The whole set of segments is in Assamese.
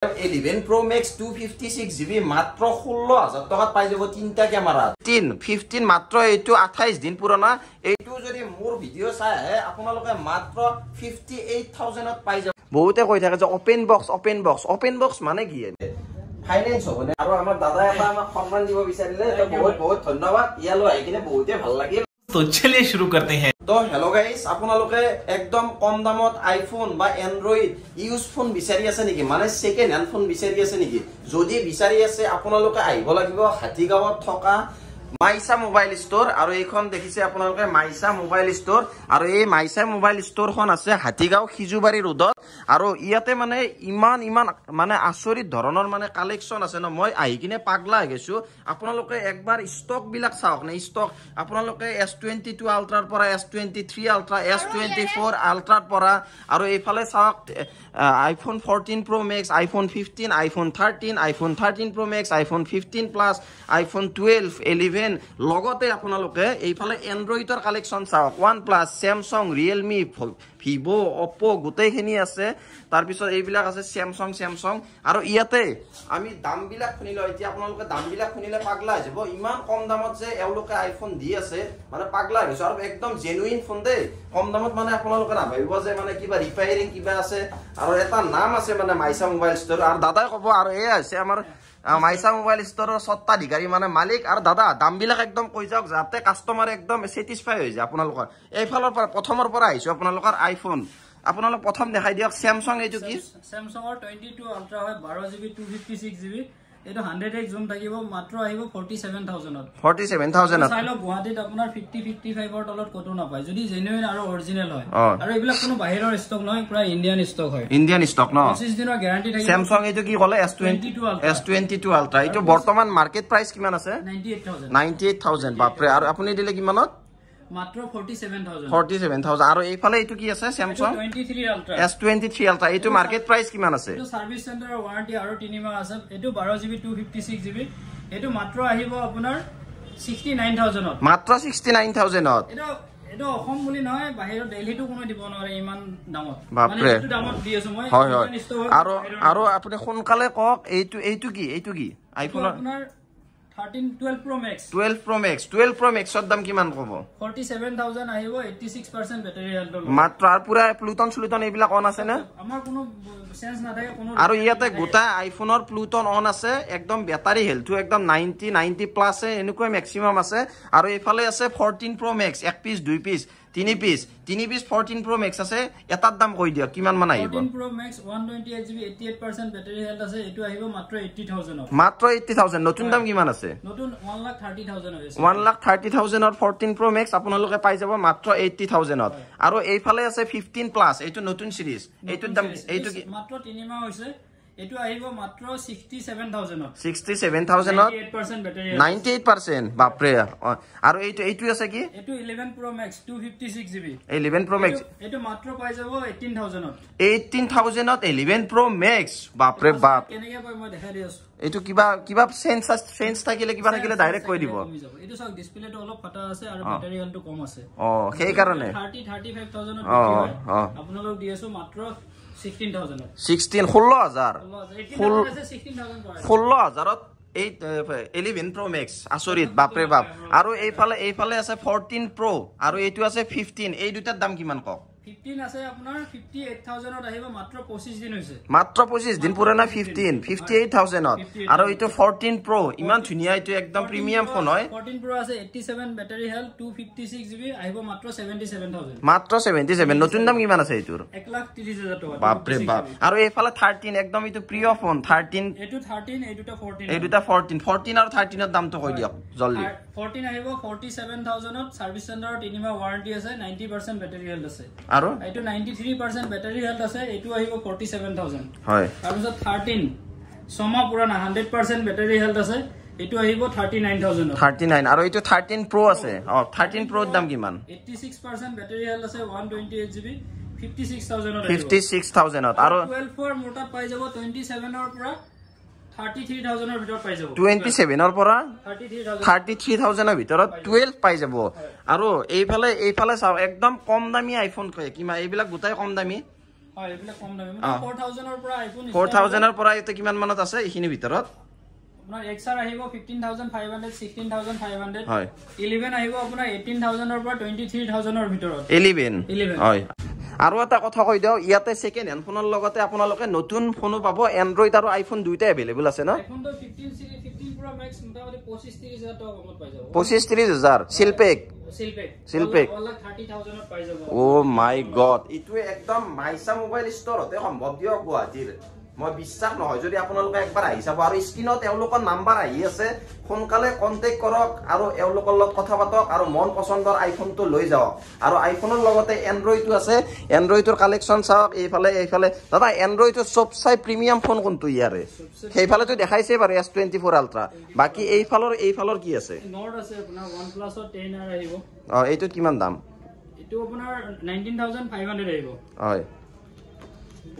11 Pro Max 256GB মাত্ৰ 16000 টকাত পাই যাব তিনটা ক্যামেৰা 15 মাত্ৰ এইটো 28 দিন পুৰণা এইটো যদি মোৰ ভিডিও চাই আহে আপোনালোকে মাত্ৰ 58000 ত পাই যাব বহুতে কৈ থাকে যে ওপেন বক্স মানে কি ফাইনান্স হ'বনে আৰু আমাৰ দাদা এটা আমাক সন্মান দিব বিচাৰিলে তো বহুত ধন্যবাদ ইয়ালৈ আহি কিনে বহুতে ভাল লাগিল तो चलिए शुरू करते हैं तो हेलो गाइस আপোনালোকে একদম কম দামত আইফোন বা এন্ড্ৰইড ইউজ ফোন বিচাৰি আছে নেকি মানে সেকেন্ড হ্যান্ড ফোন বিচাৰি আছে নেকি যদি বিচাৰি আছে আপোনালোকে আহিব লাগিব হাতীগাঁৱত থকা মাইসা মোবাইল স্টোর আর এইখন দেখিছে আপোনালোকে মাইসা মোবাইল স্টোর আর এই মাইসা মোবাইল স্টোরখন আছে হাতীগাঁও খিজুবাৰী ৰোডত আৰ ইয়াতে মানে ইমান মানে আচৰিত ধৰণৰ মানে কালেকশন আছে ন মই আহি কিনে পাগলা হৈ গৈছো আপোনালোকে একবাৰ ষ্টক বিলাক চাওক না ষ্টক আপোনালোকে S22 আলট্ৰাৰ পৰা S23 আলট্ৰা S24 আলট্ৰাৰ পৰা আৰু এইফালে চাওক iPhone 14 Pro Max iPhone 15 iPhone 13 iPhone 13 Pro Max iPhone 15 Plus iPhone 12 11 লগতে আপোনালোকে এইফালে এন্ড্ৰইডৰ কালেকশন চাওক OnePlus Samsung Realme Vivo Oppo গোটেইখিনি আছে তাৰ পিছত এইবিলাক আছে Samsung আৰু ইয়াতে আমি দামবিলাক শুনিলো এতিয়া আপোনালোকে দামবিলাক শুনিলে পাগলা হৈ যাব ইমান কম দামত যে এওঁলোকে আইফোন দি আছে মানে পাগলা হৈ গৈছে আৰু একদম জেনুইন ফোন দে কম দামত মানে আপোনালোকে নাভাবিব যে মানে কিবা ৰিপেয়াৰিং কিবা আছে আৰু এটা নাম আছে মানে মাইসা মোবাইল ষ্টৰ আৰু দাদাই ক'ব আৰু এই আছে আমাৰ মাইসা মোবাইল ষ্টৰৰ সত্তাধিকাৰী মানে মালিক আৰু দাদা দামবিলাক একদম কৈ যাওক যাতে কাস্টমাৰ একদম স্যাটিসফাই হৈ যায় আপোনালোকৰ এইফালৰ পৰা প্ৰথমৰ পৰা আহিছো আপোনালোকৰ আইফোন আপোনালোক প্ৰথম দেখাই দিয়ক Samsung এইটো কি Samsungৰ 22 আলট্ৰা হয় 12GB 256GB এটো 100x জুম থাকিব মাত্ৰ আহিব 47000 ত চাইলো গুৱাহাটীত আপোনাৰ 50-55 ৰ তলত কতো নাপায় যদি জেনুইন আৰু অৰিজিনাল হয় আৰু এইবিলাক কোনো বাহিৰৰ ষ্টক নহয় পুৰা ইন্ডিয়ান ষ্টক হয় ইন্ডিয়ান ষ্টক ন 25 দিনৰ গ্যাৰান্টি থাকিব Samsung এইটো কি ক'লে S22 আলট্ৰা এইটো বৰ্তমান মাৰ্কেট প্ৰাইস কিমান আছে 98000 বাপৰে আৰু আপুনি দিলে কিমানত মাত্ৰ 47000 আৰু এইফালে এইটো কি আছে Samsung 23 আলট্ৰা S23 আলট্ৰা এইটো মাৰ্কেট প্ৰাইস কিমান আছে এইটো সাৰ্ভিস চেণ্টাৰৰ ওয়াৰেন্টি আৰু 3 মাহ আছে এইটো 12GB 256GB এইটো মাত্ৰ আহিব আপোনাৰ 69000 ত মাত্ৰ 69000 ত এটো অসম বুলি নহয় বাহিৰৰ দিল্লীটো কোনো দিব নোৱাৰে ইমান দামত মানে এইটো দামত দি আছো মই হয় আৰু আপুনি সোনকালে কক এইটো কি আইফোন আপোনাৰ 12 Pro Max ৰ দাম কিমান ক'ব 47000 আহিব 86% ব্যাটাৰি হেল্থ মাত্ৰ আৰু পুৰা প্লুটন এইবিলাক অন আছে না আমাৰ কোনো সেন্স নাথাকে কোনো আৰু ইয়াতে গোটা আইফোনৰ প্লুটন অন আছে একদম ব্যাটাৰি হেল্থটো একদম 90 প্লাস এনেকৈ ম্যাক্সিমাম আছে আৰু এইফালে আছে 14 Pro Max এক পিস দুই পিস তিনি পিস 14 Pro Max আছে এটাৰ দাম কৈ দিয়ক কিমান মান আহিব 14 Pro Max 128GB 88% ব্যাটাৰি হেল্থ আছে এটো আহিব মাত্ৰ 80000 মাত্ৰ 80000 নতুন দাম কিমান আছে নতুন 1,30,000 আছে 1,30,000 ৰ 14 Pro Max আপোনালোকে পাই যাব মাত্ৰ 80000 ত আৰু এইফালে আছে 15 প্লাস এইটো নতুন সিৰিজ এইটোৰ দাম এইটো মাত্ৰ 3 মাহ হৈছে এটো আহিব মাত্ৰ 67000 ত 67000 ত 98% ব্যাটাৰি 98% বাপৰে আৰু এইটো আছে কি এটো 11 Pro Max 256GB 11 Pro Max এটো মাত্ৰ পাই যাব 18000 ত 18000 ত 11 Pro Max বাপৰে বাপ কেনেকে পাই মই দেখাই দি আছো এইটো কিবা সেন্স থাকিলে ডাইৰেক্ট কৈ দিব এইটো সব ডিসপ্লেটো অলপ ফাটা আছে আৰু ব্যাটাৰি হেল্থটো কম আছে সেই কাৰণে 35000 ত আপোনালোক দি আছো মাত্ৰ 16000 এই 11 Pro Max আচৰিত বাপৰে বাপ আৰু এইফালে আছে 14 Pro আৰু এইটো আছে 15 এই দুটাৰ দাম কিমান কক 15 আছে আপোনাৰ 58000 ত আহিব মাত্ৰ 25 দিন হৈছে মাত্ৰ 25 দিন পুৰণা 58000 ত আৰু এইটো 14 Pro ইমান ধুনিয়া এইটো একদম প্ৰিমিয়াম ফোন হয় 14 Pro আছে 87 ব্যাটাৰি হেল্থ 256GB আহিব মাত্ৰ 77000 মাত্ৰ 77 নতুন দাম কিমান আছে এইটোৰ 1,30,000 টকা বাপৰে বাপ আৰু এইফালে 13 একদম এইটো প্ৰিয় ফোন 13 এইটো 13 এই দুটা 14 এই দুটা 14 আৰু 13 ৰ দামটো কৈ দিয়ক জলদি 14 আহিব 47000 ত সাৰ্ভিস চেণ্টাৰৰ 3 মাহ ওয়াৰেন্টি আছে 90% ব্যাটাৰি হেল্থ আছে আৰু এইটো 93% ব্যাটাৰি হেল্থ আছে এইটো আহিব 47000 হয় তাৰ পিছত 13 সমা পুৰানা 100% ব্যাটাৰি হেল্থ আছে এইটো আহিব 39000 39 আৰু এইটো 13 Pro আছে 13 Pro ৰ দাম কিমান 86% ব্যাটাৰি হেল্থ আছে 128GB 56000 56000 আৰু 12 ৰ মোটা পাই যাব 27 ৰ পৰা 33000 ৰ ভিতৰত পাই যাব 27 ৰ পৰা 33000 ৰ ভিতৰত 12 পাই যাব আৰু এইফালে চাও একদম কম দামী আইফোন কয় কিমা এইবিলাক গোটাই কম দামী হয় এইবিলাক কম দামী মানে 4000 ৰ পৰা আইফোন 4000 ৰ পৰা এতে কিমান মানত আছে এইখিনি ভিতৰত আপোনাৰ এক্সআৰ আহিব 15500 16500 হয় 11 আহিব আপোনাৰ 18000 ৰ পৰা 23000 ৰ ভিতৰত 11 হয় আৰু এটা কথা কৈ দিও ইয়াতে সেকেন্ড হ্যান্ড ফোনৰ লগতে আপোনালোকে নতুন ফোনো পাব এন্ড্ৰইড আৰু আইফোন দুইটা अवेलेबल আছে না আইফোন তো 15 সিরিজ 15 প্রো ম্যাক্স মোটামুটি 25000 টাকা কমত পাই যাব 25000 সিলপেক অলক 30000 ত পাই যাব ও মাই গড ইটো একদম মাইসা মোবাইল ষ্টৰতে সম্ভৱ দিও গুৱাহাটীৰ মই বিশ্বাস নহয় যদি আপোনালোকে একবাৰ আহি চাব আৰু স্ক্ৰিনত এওঁলোকৰ নাম্বাৰ আহি আছে সোনকালে কন্টেক্ট কৰক আৰু এওঁলোকৰ লগত কথা পাতক আৰু মন পছন্দৰ আইফোনটো লৈ যাওক আৰু আইফোনৰ লগতে এন্ড্ৰইডটো আছে এন্ড্ৰইডৰ কালেকচন চাওক এইফালে দাদা এন্ড্ৰইডৰ সবচাই প্ৰিমিয়াম ফোন কোনটো ইয়াৰে সেইফালেটো দেখাইছে বাৰু S24 আলট্ৰা বাকি এইফালৰ কি আছে নৰ্ড আছে আপোনাৰ OnePlus 10R আহিব এইটো কিমান দাম এটো আপোনাৰ 19500 আহিব হয়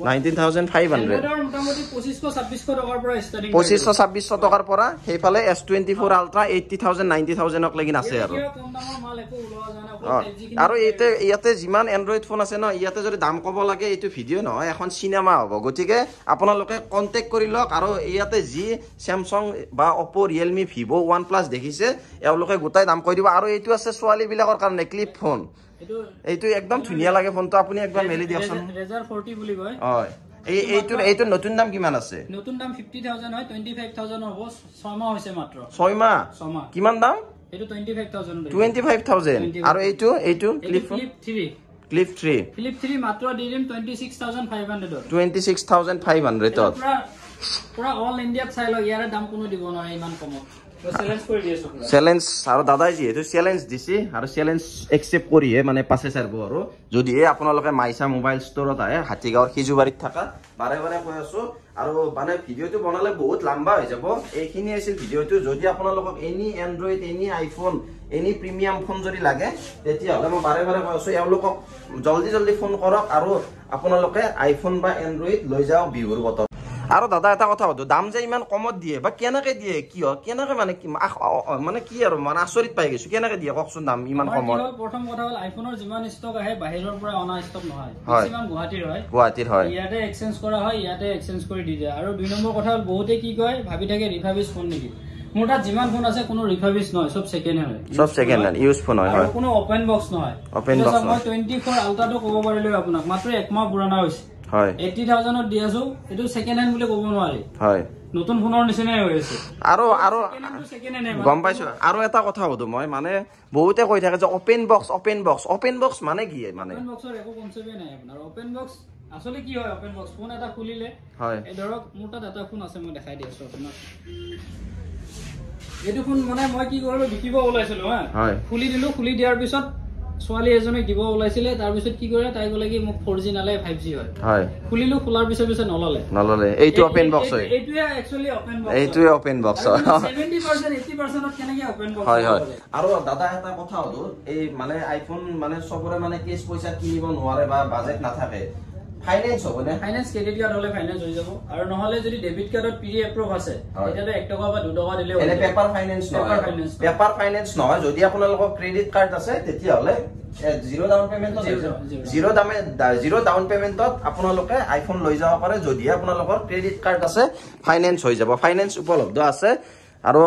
19500 এটাৰ মোটামুটি 2500 টকাৰ পৰা ষ্টাৰ্টিং 2500 টকাৰ পৰা সেইফালে S24 আলট্ৰা 80000 90000 ক লাগিন আছে আৰু কম দামৰ মাল একো ওলোৱা জানা আৰু ইয়াতে যিমান এন্ড্ৰইড ফোন আছে ন ইয়াতে যদি দাম কব লাগে এইটো ভিডিও নহয় এখন সিনেমা হ'ব গতিকে আপোনালোকে কন্টেক্ট কৰি লওক আৰু ইয়াতে যি Samsung বা Oppo Realme Vivo OnePlus দেখিছে এওঁলোকে গোটাই দাম কৈ দিব আৰু এইটো আছে ছোৱালী বিলাকৰ কাৰণে ক্লিপ ফোন এইটো একদম ধুনিয়া লাগে ফোনটো আপুনি একবাৰ মেলি দিয়কচোন Razr 40 বুলি কয় হয় এইটো নতুন দাম কিমান আছে নতুন দাম 50000 হয় 25000 হ'ব 6 মাহ হৈছে মাত্ৰ 6 মাহ কিমান দাম এইটো 25000 25000 আৰু এইটো Flip 3 মাত্ৰ দি দিম 26500 26500 পুৰা অল ইন্ডিয়াত চাই লওক ইয়াৰ দাম কোনো দিব নোৱাৰে ইমান কমত চ্যালেঞ্জ কৰি দিছো চ্যালেঞ্জ আৰু দাদাই যিহেতু চ্যালেঞ্জ দিছি আৰু চ্যালেঞ্জ একসেপ্ট কৰিহে মানে পাছে চাৰব আৰু যদি আপোনালোকে মাইসা মোবাইল ষ্টৰত আহে হাতীগাঁৱৰ খিজুবাৰীত থাকা বাৰে কৈ আছো আৰু মানে ভিডিওটো বনালে বহুত লম্বা হৈ যাব এইখিনি আছিল ভিডিওটো যদি আপোনালোকক any Android any iPhone any premium phone যদি লাগে তেতিয়া হলে মই বাৰে কৈ আছো এওঁলোকক জলদি ফোন কৰক আৰু আপোনালোকে আইফোন বা এন্ড্ৰইড লৈ যাওক বিহুৰ বতৰ আৰু দাদা এটা কথা হতো দাম যে ইমান কমত দিয়ে বা কেনেকে দিয়ে কিয় কেনেকে মানে কি আৰু মানে আচৰিত পাই গৈছো কেনেকে দিয়ে ককচোন দাম ইমান কমত প্ৰথম কথা হল আইফোনৰ যিমান ষ্টক আহে বাহিৰৰ পৰা অনা ষ্টক নহয় কিমান গুৱাহাটীৰ হয় ইয়াতে এক্সচেঞ্জ কৰা হয় ইয়াতে এক্সচেঞ্জ কৰি দি যায় আৰু দুই নম্বৰ কথা হল বহুতে কি কয় ভাবি থাকে ৰিফাৰ্বিশ ফোন নেকি মোৰ তাত যিমান ফোন আছে কোনো ৰিফাৰ্বিশ নহয় সব সেকেন্ড হ্যান্ড ইউজ ফোন হয় কোনো ওপেন বক্স নহয় মই 24 আলট্ৰাটো ক'ব পাৰিলো আপোনাক মাত্ৰ এক মাহ পুৰণা হৈছে হয় 80000 ত দিয়াছো এটো সেকেন্ড হ্যান্ড বুলি ক'ব নোৱাৰি হয় নতুন ফোনৰ নিচিনাই হৈ আছে আৰু গম পাইছো আৰু এটা কথা হতো মই মানে বহুতে কৈ থাকে যে ওপেন বক্স মানে কি মানে ওপেন বক্সৰ একো কনসেপ্টে নাই আপোনাৰ ওপেন বক্স আসলে কি হয় ওপেন বক্স ফোন এটা খুলিলে হয় এই ধৰক মোৰ তাত এটা ফোন আছে মই দেখাই দি আছো আপোনাক এটো ফোন মানে মই কি কৰিলো বিকিব ওলাইছিলো হয় খুলি দিলো খুলি দিয়াৰ পিছত ছোৱালী এজনে দিব ওলাইছিলে তাৰ পিছত কি কৰে তাই গলে কি মোক 4G নালে 5G হয় খুলিলো খোলাৰ পিছত নললে এইটো ওপেন বক্স হয় এইটোৱে একচুয়ালি ওপেন বক্স হয় 70% 80% ত কেনেকে ওপেন বক্স হয় আৰু দাদা এটা কথা হলো এই মানে আইফোন মানে সবৰে মানে কেছ পইচা কিনিব নোৱাৰে বা বাজেট নাথাকে ফাইনান্স হ'ব না ফাইনান্স ক্ৰেডিট কাৰ্ড হলে ফাইনান্স হৈ যাব আৰু নহলে যদি ডেবিট কাৰ্ডত প্ৰি এপ্ৰুভ আছে এটাতে 1 টকা বা 2 টকা দিলে এনে পেপাৰ ফাইনান্স নহয় যদি আপোনালোকৰ ক্ৰেডিট কাৰ্ড আছে তেতিয়া হলে জিৰো ডাউন পেমেন্টত আপোনালোকে আইফোন লৈ যাব পাৰে যদি আপোনালোকৰ ক্ৰেডিট কাৰ্ড আছে ফাইনান্স হৈ যাব ফাইনান্স উপলব্ধ আছে আৰু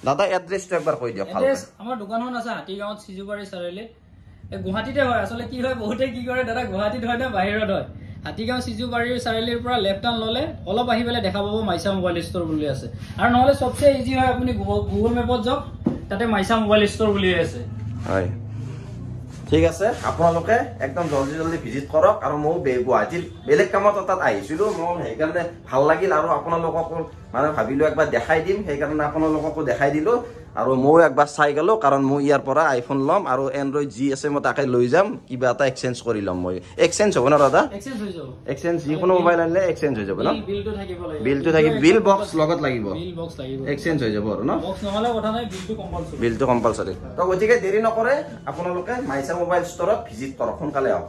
দাদা এড্ৰেছটো একবাৰ কৈ দিয়ক এড্ৰেছ আমাৰ দোকানখন আছে হাতীগাঁৱত সিজুবাৰী চাৰিআলি গুৱাহাটীতে হয় আসলে কি হয় বহুতে কি কৰে দাদা গুৱাহাটীত হয় না বাহিৰত হয় হাতীগাঁও সিজুবাৰীৰ চাৰিআলিৰ পৰা লেফট টাৰ্ণ ললে অলপ আহি পেলাই দেখা পাব মাইসা মোবাইল ষ্টৰ বুলি আছে আৰু নহলে সবচে ইজি হয় আপুনি গুগল মেপত যাওক তাতে মাইসা মোবাইল ষ্টৰ বুলি আছে হয় ঠিক আছে আপোনালোকে একদম জলদি ভিজিট কৰক আৰু মই গুৱাহাটীৰ বেলেগ কামত তাত আহিছিলো মই সেইকাৰণে ভাল লাগিল আৰু আপোনালোকক মানে ভাবিলো একবাৰ দেখাই দিম সেইকাৰণে আপোনালোককো দেখাই দিলো আৰু মই একবাৰ চাই গলো কাৰণ মই ইয়াৰ পৰা আইফোন লম আৰু এন্ড্ৰইড জি আছে মই তাকে লৈ যাম কিবা এটা এক্সচেঞ্জ কৰি লম মই এক্সচেঞ্জ হ'ব না দাদা এক্সচেঞ্জ হৈ যাব এক্সচেঞ্জ যিকোনো মোবাইল আনিলে এক্সচেঞ্জ হৈ যাব না বিলটো থাকিব বিল বক্স লগত লাগিব এক্সচেঞ্জ হৈ যাব আৰু না বক্স নহলে কথা নাই বিলটো কম্পালসৰি তো গতিকে দেৰি নকৰে আপোনালোকে মাইসা মোবাইল ষ্টৰত ভিজিট কৰক সোনকালে আহক